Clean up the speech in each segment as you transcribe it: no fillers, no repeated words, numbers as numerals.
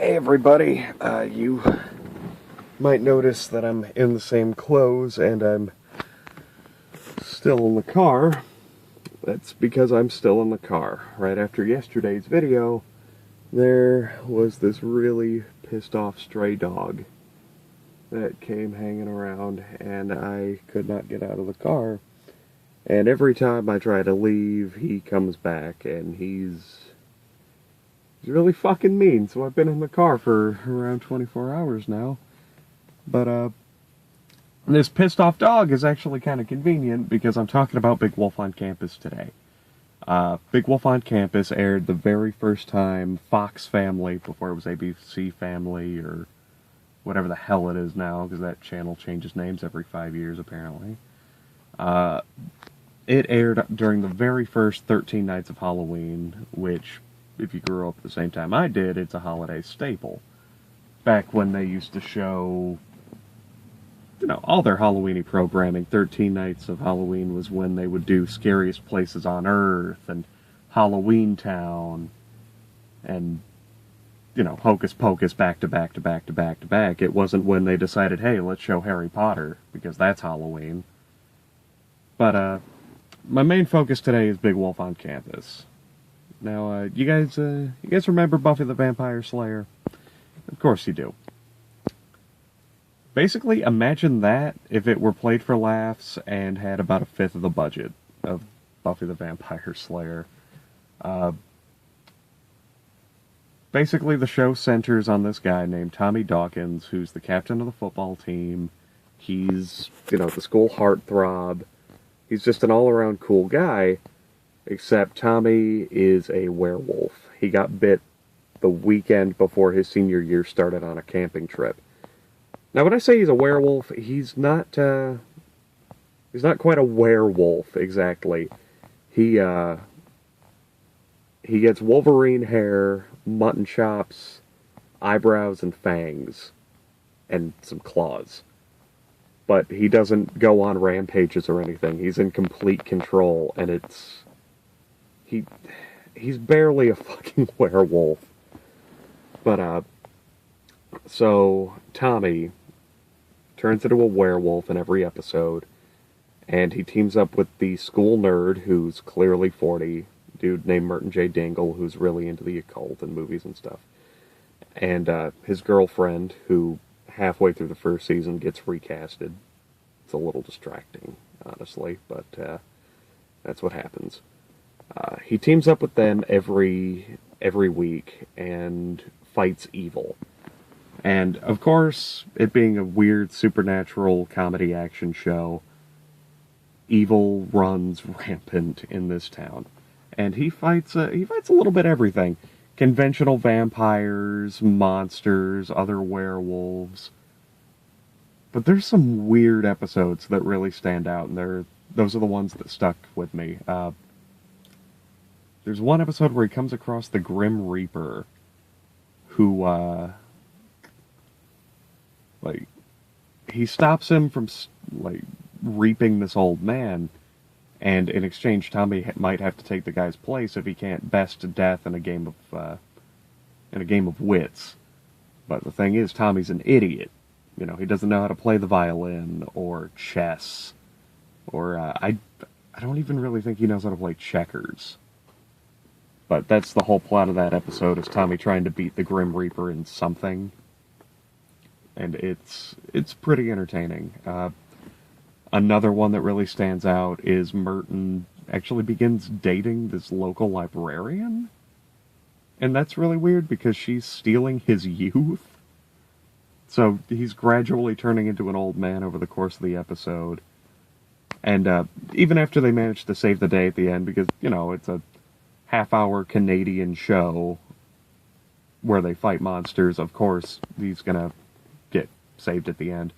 Hey everybody, you might notice that I'm in the same clothes and I'm still in the car. That's because I'm still in the car. Right after yesterday's video, there was this really pissed off stray dog that came hanging around and I could not get out of the car. And every time I try to leave, he comes back and he's really fucking mean, so I've been in the car for around 24 hours now. But, this pissed off dog is actually kind of convenient because I'm talking about Big Wolf on Campus today. Big Wolf on Campus aired the very first time Fox Family, before it was ABC Family or whatever the hell it is now, because that channel changes names every 5 years apparently. It aired during the very first 13 Nights of Halloween, which, if you grew up at the same time I did, it's a holiday staple. Back when they used to show, all their Halloween-y programming. 13 Nights of Halloween was when they would do Scariest Places on Earth, and Halloween Town, and, Hocus Pocus back to back to back to back to back. It wasn't when they decided, hey, let's show Harry Potter, because that's Halloween. But, my main focus today is Big Wolf on Campus. Now, you guys remember Buffy the Vampire Slayer? Of course you do. Basically, imagine that if it were played for laughs and had about a fifth of the budget of Buffy the Vampire Slayer. Basically, the show centers on this guy named Tommy Dawkins, who's the captain of the football team. He's, the school heartthrob. He's just an all-around cool guy. Except Tommy is a werewolf. He got bit the weekend before his senior year started on a camping trip. Now, when I say he's a werewolf, he's not quite a werewolf, exactly. He gets Wolverine hair, mutton chops, eyebrows, and fangs, and some claws. But he doesn't go on rampages or anything. He's in complete control, and he's barely a fucking werewolf. But, so Tommy turns into a werewolf in every episode, and he teams up with the school nerd, who's clearly 40, dude named Merton J. Dingle, who's really into the occult and movies and stuff. And, his girlfriend, who halfway through the first season gets recasted. It's a little distracting, honestly, but, that's what happens. He teams up with them every week and fights evil. And, of course, it being a weird supernatural comedy action show, evil runs rampant in this town. And he fights a little bit everything. Conventional vampires, monsters, other werewolves. But there's some weird episodes that really stand out, and those are the ones that stuck with me. There's one episode where he comes across the Grim Reaper, who, he stops him from, reaping this old man, and in exchange, Tommy might have to take the guy's place if he can't best death in a game of wits. But the thing is, Tommy's an idiot. He doesn't know how to play the violin, or chess, or, I don't even really think he knows how to play checkers. But that's the whole plot of that episode, is Tommy trying to beat the Grim Reaper in something. And it's pretty entertaining. Another one that really stands out is Merton actually begins dating this local librarian. And that's really weird because she's stealing his youth. So he's gradually turning into an old man over the course of the episode. And even after they manage to save the day at the end, because, it's a half-hour Canadian show where they fight monsters, of course, he's gonna get saved at the end.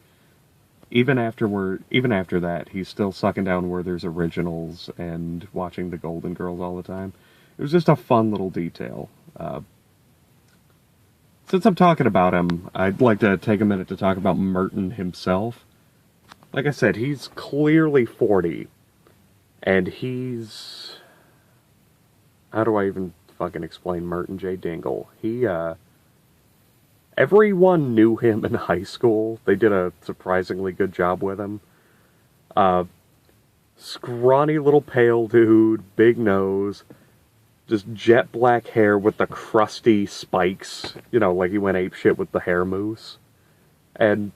Even after that, he's still sucking down Werther's Originals and watching the Golden Girls all the time. It was just a fun little detail. Since I'm talking about him, I'd like to take a minute to talk about Merton himself. Like I said, he's clearly 40, and he's... How do I even fucking explain Merton J. Dingle? He everyone knew him in high school. They did a surprisingly good job with him. Scrawny little pale dude, big nose, just jet black hair with the crusty spikes, you know, like he went apeshit with the hair mousse. And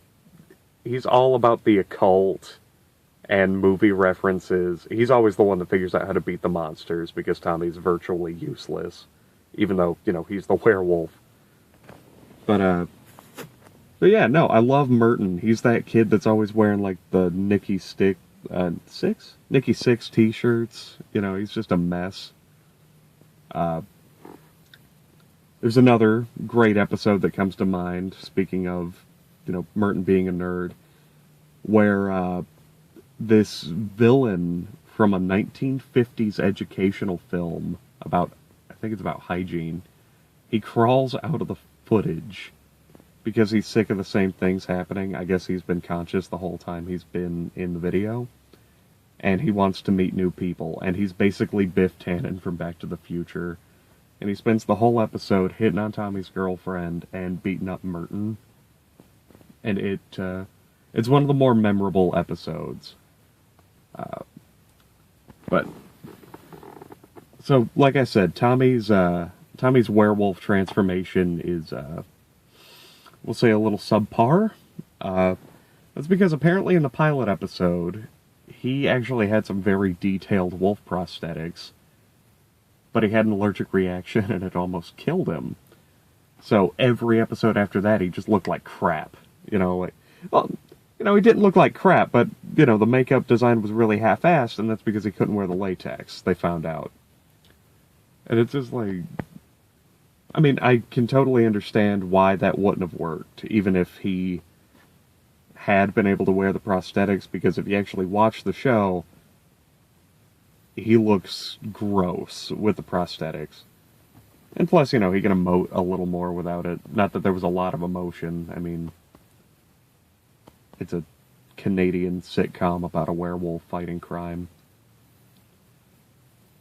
he's all about the occult and movie references. He's always the one that figures out how to beat the monsters because Tommy's virtually useless, even though, you know, he's the werewolf. But yeah, no, I love Merton. He's that kid that's always wearing, like, the Nikki Sixx t-shirts. You know, he's just a mess. There's another great episode that comes to mind, speaking of, you know, Merton being a nerd, where this villain from a 1950s educational film about, I think it's about hygiene, he crawls out of the footage because he's sick of the same things happening. I guess he's been conscious the whole time he's been in the video. And he wants to meet new people. And he's basically Biff Tannen from Back to the Future. And he spends the whole episode hitting on Tommy's girlfriend and beating up Merton. And it's one of the more memorable episodes. But so, like I said, Tommy's werewolf transformation is, we'll say, a little subpar. That's because apparently in the pilot episode, he actually had some very detailed wolf prosthetics, but he had an allergic reaction and it almost killed him. So every episode after that, he just looked like crap. You know, like, well, you know, he didn't look like crap, but, you know, the makeup design was really half-assed, and that's because he couldn't wear the latex, they found out. And it's just like, I mean, I can totally understand why that wouldn't have worked, even if he had been able to wear the prosthetics, because if you actually watch the show, he looks gross with the prosthetics. And plus, you know, he can emote a little more without it. Not that there was a lot of emotion. I mean, it's a Canadian sitcom about a werewolf fighting crime.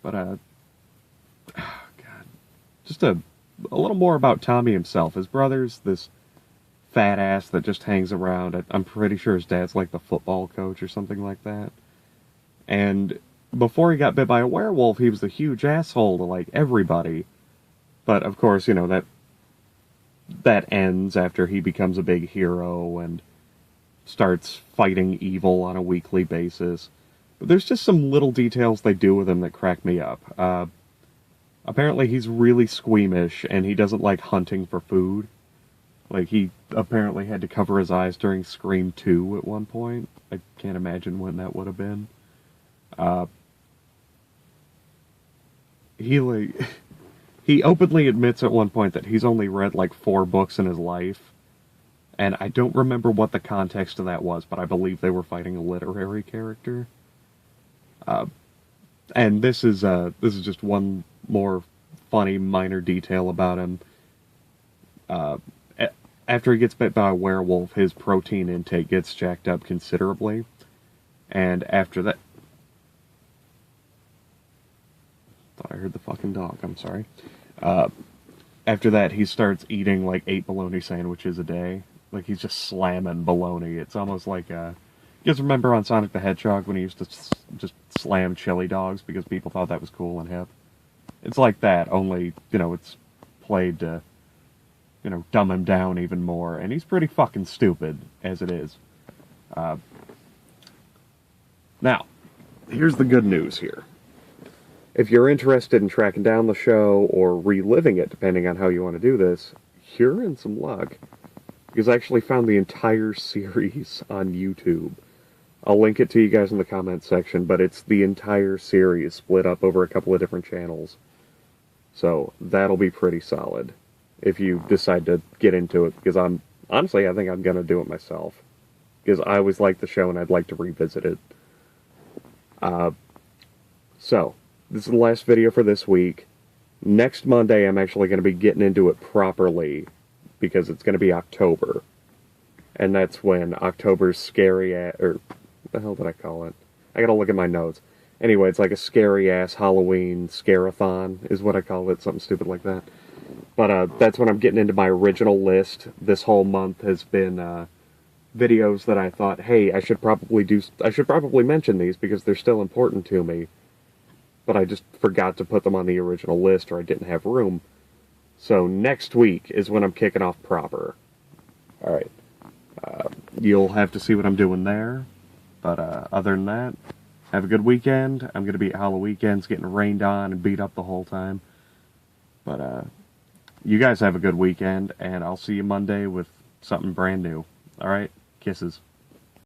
But, oh God. Just a little more about Tommy himself. His brother's this fat ass that just hangs around. I'm pretty sure his dad's like the football coach or something like that. And before he got bit by a werewolf, he was a huge asshole to, like, everybody. But, of course, you know, that ends after he becomes a big hero and starts fighting evil on a weekly basis. But there's just some little details they do with him that crack me up. Apparently he's really squeamish, and he doesn't like hunting for food. Like, he apparently had to cover his eyes during Scream 2 at one point. I can't imagine when that would have been. He openly admits at one point that he's only read, like, 4 books in his life. And I don't remember what the context of that was, but I believe they were fighting a literary character. And this is just one more funny minor detail about him. After he gets bit by a werewolf, his protein intake gets jacked up considerably. And after that... Thought I heard the fucking dog, I'm sorry. After that, he starts eating like 8 bologna sandwiches a day. Like, he's just slamming bologna. It's almost like, you guys remember on Sonic the Hedgehog when he used to just slam chili dogs because people thought that was cool and hip? It's like that, only, you know, it's played to, you know, dumb him down even more. And he's pretty fucking stupid, as it is. Now, here's the good news here. If you're interested in tracking down the show or reliving it, depending on how you want to do this, you're in some luck. Because I actually found the entire series on YouTube. I'll link it to you guys in the comments section, but it's the entire series split up over a couple of different channels. So that'll be pretty solid if you decide to get into it, because honestly, I think I'm going to do it myself. Because I always liked the show and I'd like to revisit it. So, this is the last video for this week. Next Monday, I'm actually going to be getting into it properly, because it's going to be October. And that's when October's scary-ass... or, what the hell did I call it? I gotta look at my notes. Anyway, it's like a scary-ass Halloween scare-a-thon, is what I call it, something stupid like that. But that's when I'm getting into my original list. This whole month has been videos that I thought, hey, I should probably mention these because they're still important to me. But I just forgot to put them on the original list, or I didn't have room. So next week is when I'm kicking off proper. All right. You'll have to see what I'm doing there. But other than that, have a good weekend. I'm going to be at Halloween's getting rained on and beat up the whole time. But you guys have a good weekend, and I'll see you Monday with something brand new. All right? Kisses.